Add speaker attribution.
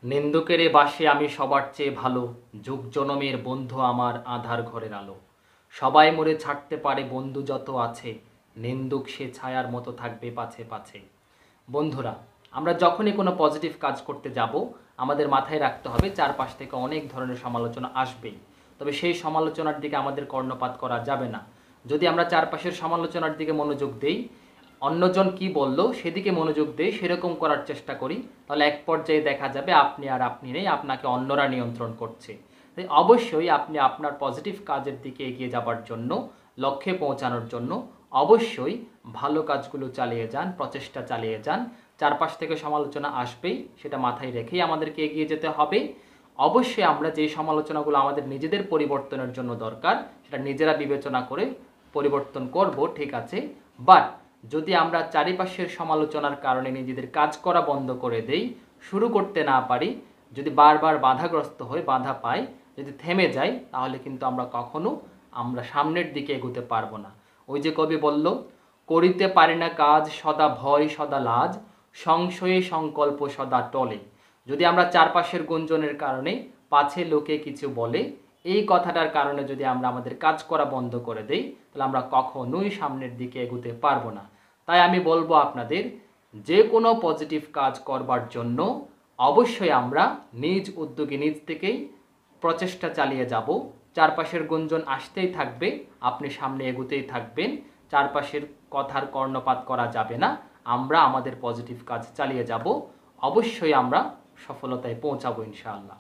Speaker 1: নিন্দুকেরে বাসে আমি সবার চেয়ে ভালো, যুগ জনমের বন্ধু আমার আঁধার ঘরের আলো। সবাই মোরে ছাড়তে পারে, বন্ধু যত আছে, নিন্দুক সে ছায়ার মতো থাকবে পাছে পাছে। বন্ধুরা, আমরা যখনই কোনো পজিটিভ কাজ করতে যাব, আমাদের মাথায় রাখতে হবে চারপাশ থেকে অনেক ধরনের সমালোচনা আসবেই। তবে সেই সমালোচনার দিকে আমাদের কর্ণপাত করা যাবে না। যদি আমরা চারপাশের সমালোচনার দিকে মনোযোগ দেই, অন্যজন কি বলল সেদিকে মনোযোগ দিয়ে সেরকম করার চেষ্টা করি, তাহলে এক পর্যায়ে দেখা যাবে আপনি আর আপনি নেই, আপনাকে অন্যরা নিয়ন্ত্রণ করছে। তাই অবশ্যই আপনি আপনার পজিটিভ কাজের দিকে এগিয়ে যাবার জন্য, লক্ষ্যে পৌঁছানোর জন্য অবশ্যই ভালো কাজগুলো চালিয়ে যান, প্রচেষ্টা চালিয়ে যান। চারপাশ থেকে সমালোচনা আসবেই, সেটা মাথায় রেখেই আমাদেরকে এগিয়ে যেতে হবে। অবশ্যই আমরা যে সমালোচনাগুলো আমাদের নিজেদের পরিবর্তনের জন্য দরকার, সেটা নিজেরা বিবেচনা করে পরিবর্তন করব, ঠিক আছে। বাট যদি আমরা চারিপাশের সমালোচনার কারণে নিজেদের কাজ করা বন্ধ করে দেই, শুরু করতে না পারি, যদি বারবার বাধাগ্রস্ত হই, বাধা পাই, যদি থেমে যাই, তাহলে কিন্তু আমরা সামনের দিকে এগোতে পারবো না। ওই যে কবি বলল, করিতে পারি না কাজ, সদা ভয় সদা লাজ, সংশয়ে সংকল্প সদা টলে। যদি আমরা চারপাশের গুঞ্জনের কারণে, পাছে লোকে কিছু বলে, এই কথাটার কারণে যদি আমরা আমাদের কাজ করা বন্ধ করে দেই, তাহলে আমরা কখনোই সামনের দিকে এগোতে পারবো না। তাই আমি বলবো আপনাদের, যে কোনো পজিটিভ কাজ করবার জন্য অবশ্যই আমরা নিজ উদ্যোগে নিজ থেকেই প্রচেষ্টা চালিয়ে যাব। চারপাশের গুঞ্জন আসতেই থাকবে, আপনি সামনে এগোতেই থাকবেন, চারপাশের কথার কর্ণপাত করা যাবে না। আমরা আমাদের পজিটিভ কাজ চালিয়ে যাব, অবশ্যই আমরা সফলতায় পৌঁছাবো ইনশাআল্লাহ।